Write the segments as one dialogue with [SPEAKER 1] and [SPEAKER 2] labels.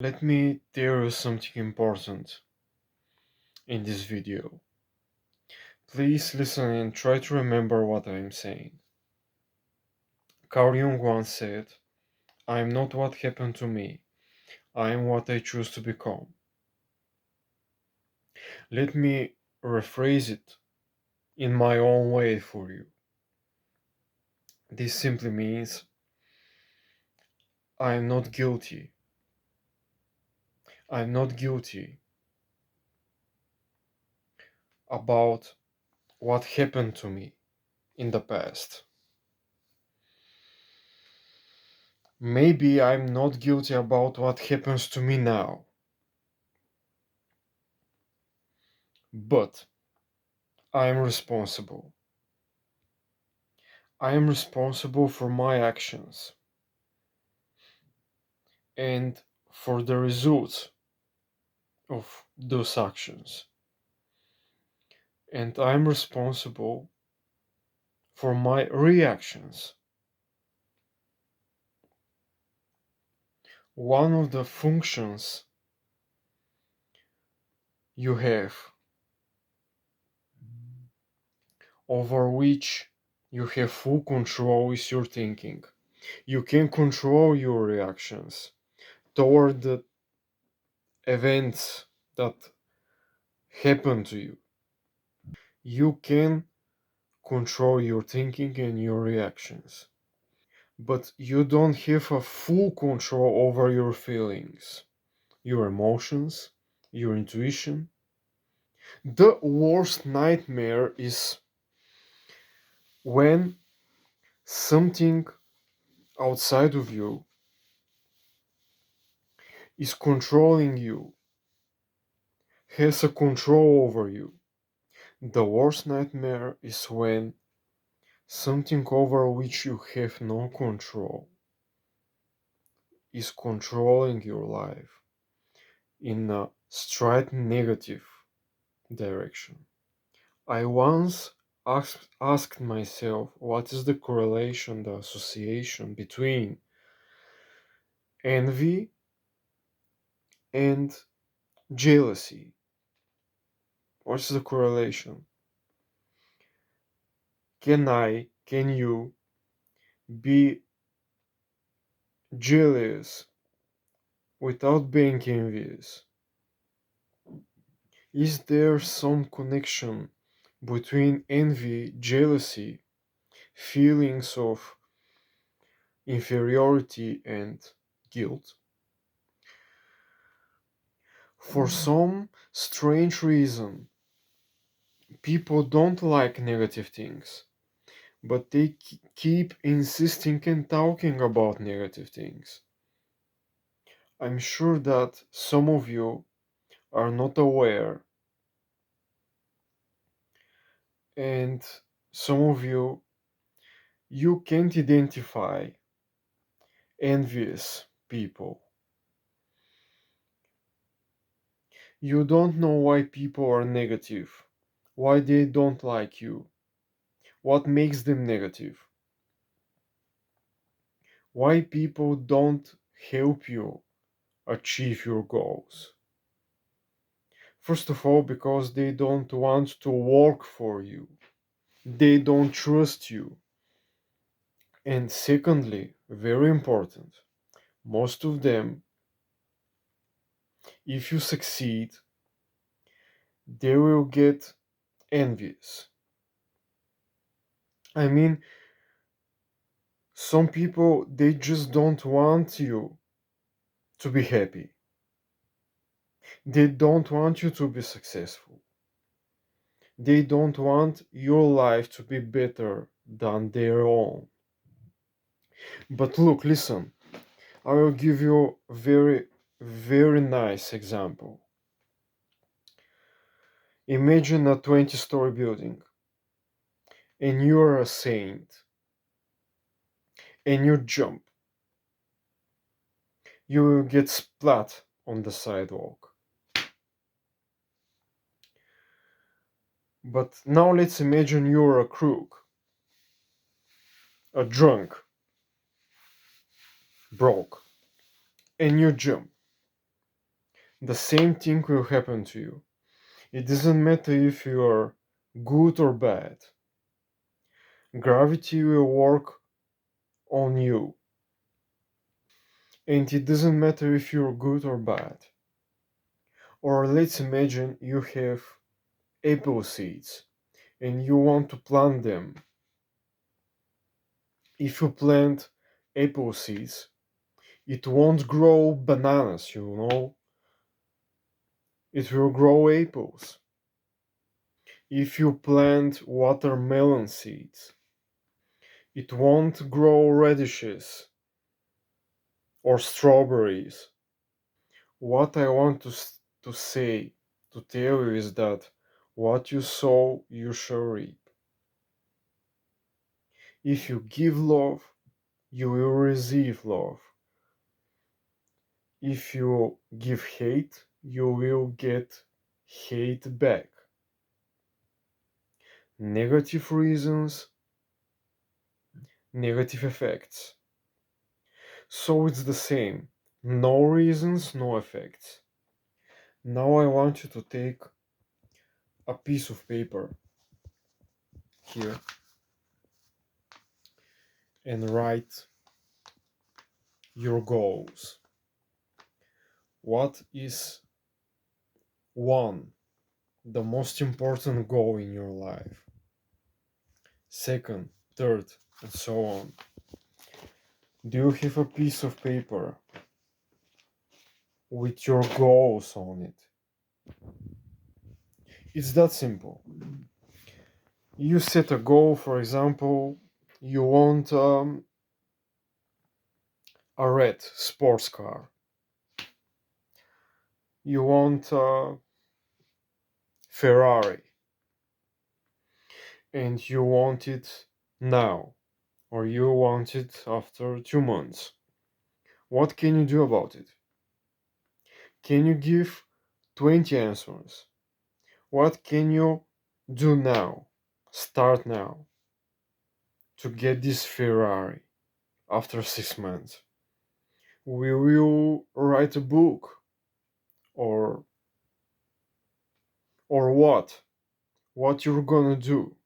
[SPEAKER 1] Let me tell you something important in this video. Please listen and try to remember what I am saying. Carl Jung once said, I am not what happened to me, I am what I choose to become. Let me rephrase it in my own way for you. This simply means I am not guilty. I am not guilty about what happened to me in the past. Maybe I'm not guilty about what happens to me now, but I am responsible. I am responsible for my actions and for the results of those actions. And I am responsible for my reactions. One of the functions you have over which you have full control is your thinking. You can control your reactions toward the events that happen to you. You can control your thinking and your reactions, but you don't have a full control over your feelings, your emotions, your intuition. The worst nightmare is when something outside of you is controlling you, has a control over you. The worst nightmare is when something over which you have no control is controlling your life in a straight negative direction. I once asked myself what is the correlation, the association between envy and jealousy. What's the correlation? Can you be jealous without being envious? Is there some connection between envy, jealousy, feelings of inferiority, and guilt? For some strange reason, people don't like negative things, but they keep insisting and talking about negative things. I'm sure that some of you are not aware, and some of you can't identify envious people. You don't know why people are negative, why they don't like you, what makes them negative, why people don't help you achieve your goals. First of all, because they don't want to work for you, they don't trust you. And secondly, very important, most of them, if you succeed, they will get envious. I mean, some people, they just don't want you to be happy. They don't want you to be successful. They don't want your life to be better than their own. But look, listen, I will give you a very nice example. Imagine a 20-story building, and you're a saint, and you jump. You will get splat on the sidewalk. But now let's imagine you're a crook, a drunk, broke, and you jump. the same thing will happen to you. It doesn't matter if you are good or bad. Gravity will work on you. And it doesn't matter if you're good or bad. Or let's imagine you have apple seeds and you want to plant them. If you plant apple seeds, it won't grow bananas, you know? It will grow apples. If you plant watermelon seeds, it won't grow radishes or strawberries. What I want to say, to tell you is that what you sow, you shall reap. If you give love, you will receive love. If you give hate, you will get hate back. Negative reasons, negative effects. So it's the same. No reasons, no effects. Now I want you to take a piece of paper here and write your goals. What is one, the most important goal in your life? Second, third, and so on. Do you have a piece of paper with your goals on it? It's that simple. You set a goal, for example, you want a red sports car. You want a Ferrari. And you want it now. Or you want it after 2 months. What can you do about it? Can you give 20 answers? What can you do now? Start now to get this Ferrari after 6 months. We will write a book or what? What you're gonna do?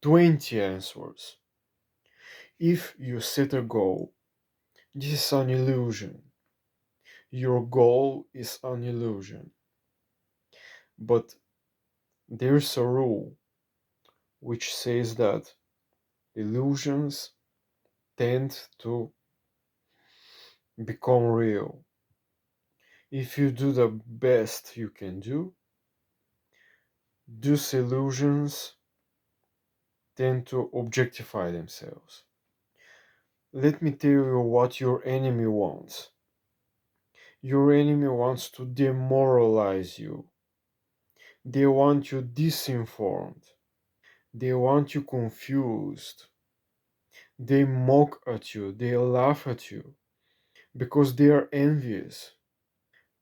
[SPEAKER 1] 20 answers. If you set a goal, this is an illusion. Your goal is an illusion. But there's a rule which says that illusions tend to become real. If you do the best you can do, those illusions tend to objectify themselves. Let me tell you what your enemy wants. Your enemy wants to demoralize you. They want you disinformed. They want you confused. They mock at you. They laugh at you because they are envious.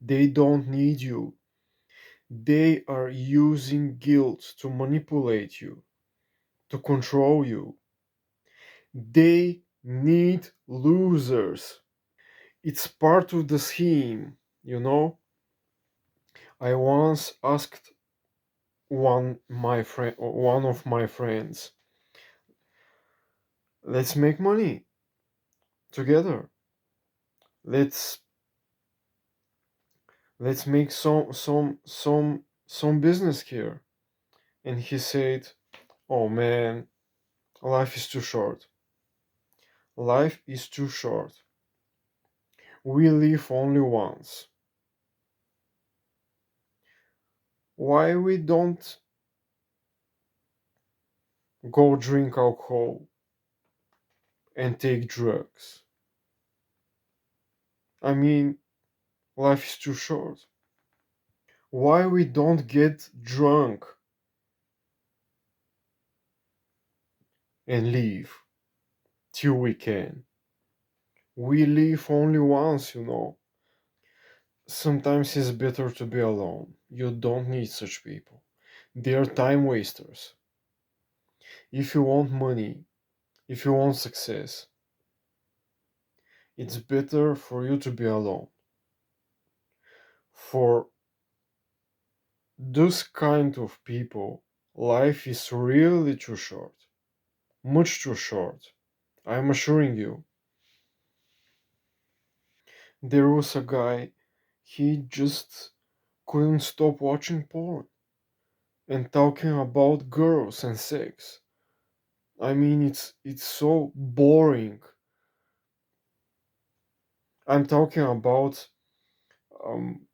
[SPEAKER 1] They don't need you. They are using guilt to manipulate you, to control you. They need losers. It's part of the scheme, you know? I once asked one of my friends, let's make money together. Let's let's make some business here. And he said, "Oh man, life is too short. Life is too short. We live only once. Why we don't go drink alcohol and take drugs? I mean, life is too short. Why we don't get drunk and live till we can? We live only once, you know. Sometimes it's better to be alone. You don't need such people. They are time wasters. If you want money, if you want success, it's better for you to be alone. For those kind of people, life is really too short. Much too short. I'm assuring you. There was a guy, he just couldn't stop watching porn and talking about girls and sex. I mean, it's so boring. I'm talking um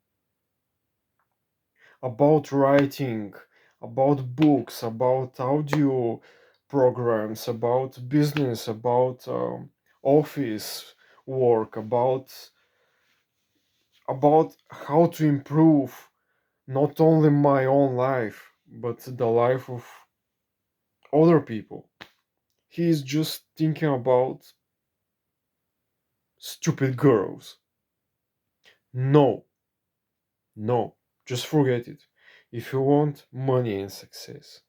[SPEAKER 1] about writing, about books, about audio programs, about business, about office work, about how to improve not only my own life but the life of other people. He is just thinking about stupid girls. No, no, just forget it. If you want money and success,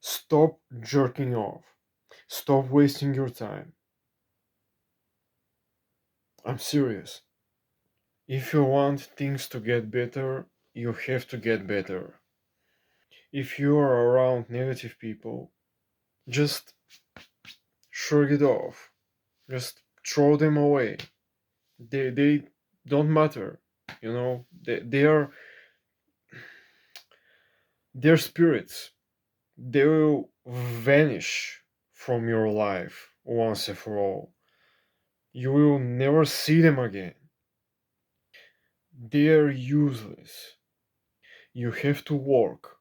[SPEAKER 1] stop jerking off. Stop wasting your time. I'm serious. If you want things to get better, you have to get better. If you are around negative people, just shrug it off. Just throw them away. They don't matter. You know, they're spirits. They will vanish from your life once and for all. You will never see them again. They're useless. You have to work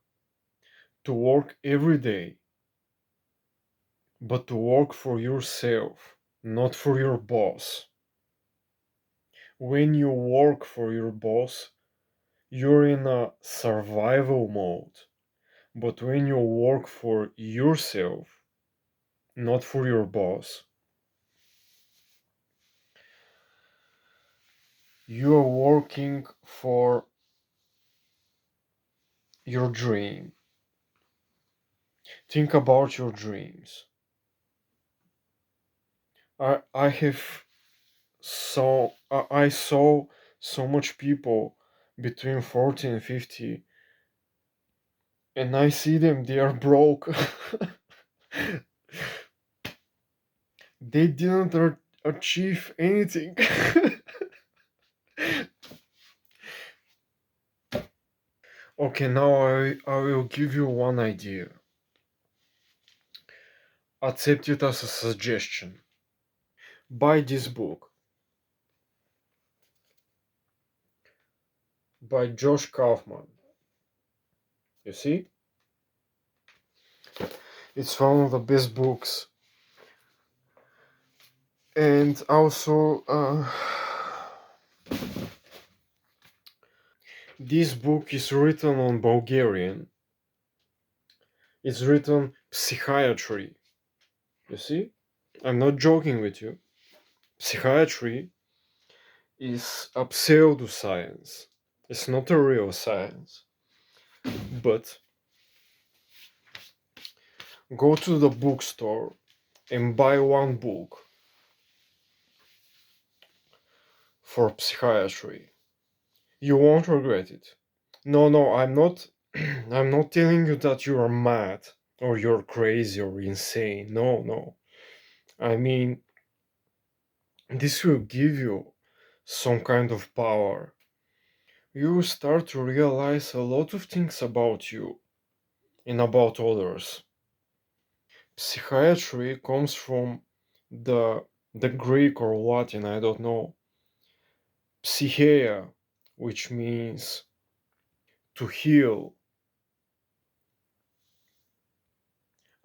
[SPEAKER 1] every day, but to work for yourself, not for your boss. When you work for your boss, you're in a survival mode. But when you work for yourself, not for your boss, you're working for your dream. Think about your dreams. I have I saw so much people between 40 and 50, and I see them, they are broke. They didn't achieve anything. Okay, now I will give you one idea. Accept it as a suggestion. Buy this book by Josh Kaufman. You see? It's one of the best books. And also, this book is written on Bulgarian. It's written psychiatry. You see? I'm not joking with you. Psychiatry is a pseudoscience. It's not a real science. But go to the bookstore and buy one book for psychiatry. You won't regret it. No, no, I'm not I'm not telling you that you are mad or you're crazy or insane. No, no. I mean, this will give you some kind of power. You will start to realize a lot of things about you and about others. Psychiatry comes from the Greek or Latin, I don't know, psycheia, which means to heal,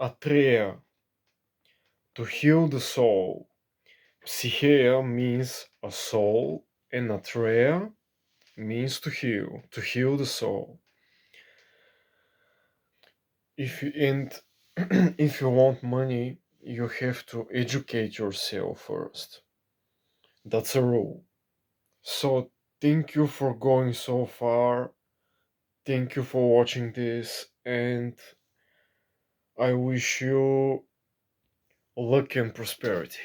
[SPEAKER 1] atreia, to heal the soul. Psycheia means a soul, and atreia means to heal the soul. And if you want money, you have to educate yourself first. That's a rule. So thank you for going so far. Thank you for watching this, and I wish you luck and prosperity.